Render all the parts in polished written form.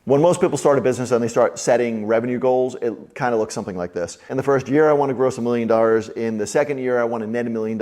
When most people start a business and they start setting revenue goals, it kind of looks something like this. In the first year, I want to gross $1 million. In the second year, I want to net $1 million.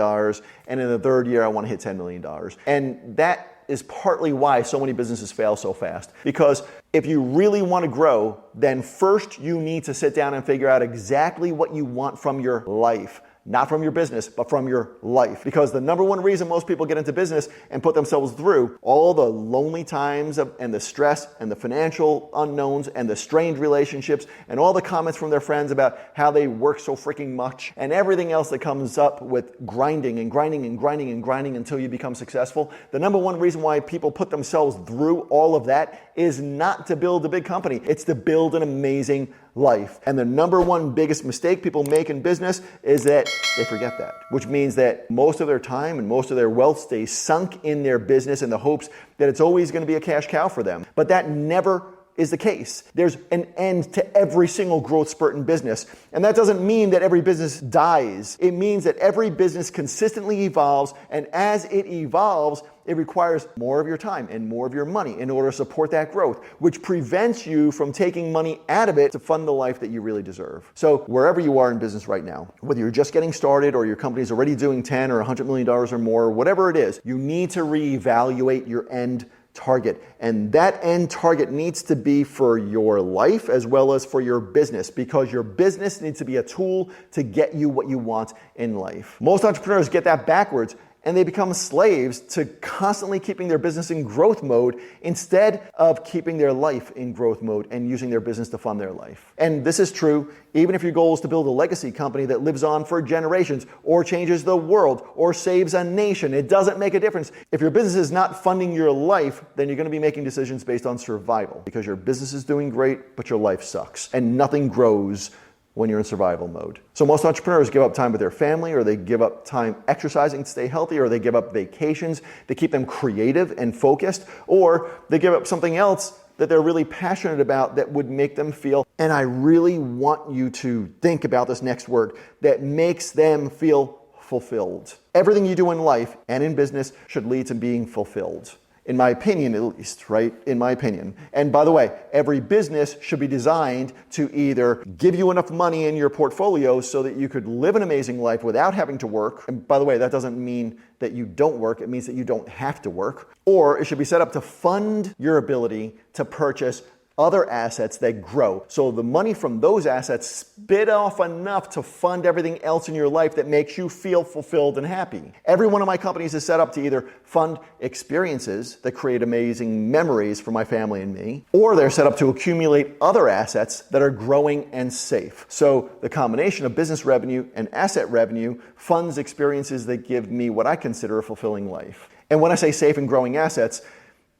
And in the third year, I want to hit $10 million. And that is partly why so many businesses fail so fast. Because if you really want to grow, then first you need to sit down and figure out exactly what you want from your life. Not from your business, but from your life. Because the number one reason most people get into business and put themselves through all the lonely times and the stress and the financial unknowns and the strained relationships and all the comments from their friends about how they work so freaking much and everything else that comes up with grinding and grinding and grinding and grinding until you become successful. The number one reason why people put themselves through all of that is not to build a big company. It's to build an amazing life. And the number one biggest mistake people make in business is that they forget that, which means that most of their time and most of their wealth stays sunk in their business in the hopes that it's always going to be a cash cow for them. But that never is the case. There's an end to every single growth spurt in business. And that doesn't mean that every business dies. It means that every business consistently evolves, and as it evolves, it requires more of your time and more of your money in order to support that growth, which prevents you from taking money out of it to fund the life that you really deserve. So wherever you are in business right now, whether you're just getting started or your company's already doing 10 or $100 million or more, whatever it is, you need to reevaluate your end target. And that end target needs to be for your life as well as for your business, because your business needs to be a tool to get you what you want in life. Most entrepreneurs get that backwards, and they become slaves to constantly keeping their business in growth mode instead of keeping their life in growth mode and using their business to fund their life. And this is true even if your goal is to build a legacy company that lives on for generations or changes the world or saves a nation. It doesn't make a difference. If your business is not funding your life, then you're going to be making decisions based on survival, because your business is doing great, but your life sucks. And nothing grows when you're in survival mode. So most entrepreneurs give up time with their family, or they give up time exercising to stay healthy, or they give up vacations to keep them creative and focused, or they give up something else that they're really passionate about that would make them feel, and I really want you to think about this next word, that makes them feel fulfilled. Everything you do in life and in business should lead to being fulfilled. In my opinion, at least, right? In my opinion. And by the way, every business should be designed to either give you enough money in your portfolio so that you could live an amazing life without having to work. And by the way, that doesn't mean that you don't work. It means that you don't have to work. Or it should be set up to fund your ability to purchase other assets that grow. So the money from those assets spit off enough to fund everything else in your life that makes you feel fulfilled and happy. Every one of my companies is set up to either fund experiences that create amazing memories for my family and me, or they're set up to accumulate other assets that are growing and safe. So the combination of business revenue and asset revenue funds experiences that give me what I consider a fulfilling life. And when I say safe and growing assets,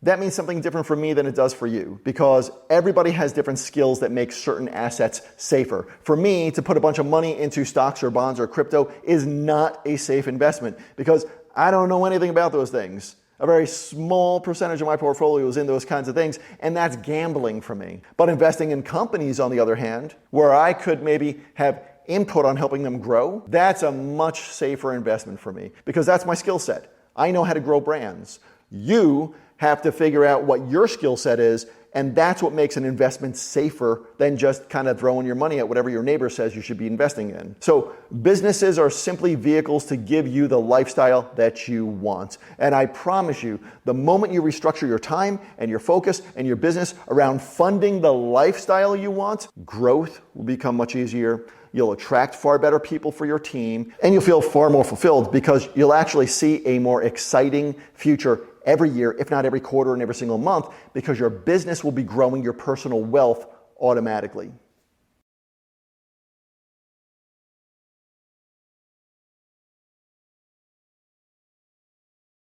that means something different for me than it does for you, because everybody has different skills that make certain assets safer. For me, to put a bunch of money into stocks or bonds or crypto is not a safe investment, because I don't know anything about those things. A very small percentage of my portfolio is in those kinds of things, and that's gambling for me. But investing in companies, on the other hand, where I could maybe have input on helping them grow, that's a much safer investment for me, because that's my skill set. I know how to grow brands. You have to figure out what your skill set is, and that's what makes an investment safer than just kind of throwing your money at whatever your neighbor says you should be investing in. So businesses are simply vehicles to give you the lifestyle that you want. And I promise you, the moment you restructure your time and your focus and your business around funding the lifestyle you want, growth will become much easier. You'll attract far better people for your team, and you'll feel far more fulfilled because you'll actually see a more exciting future every year, if not every quarter and every single month, because your business will be growing your personal wealth automatically.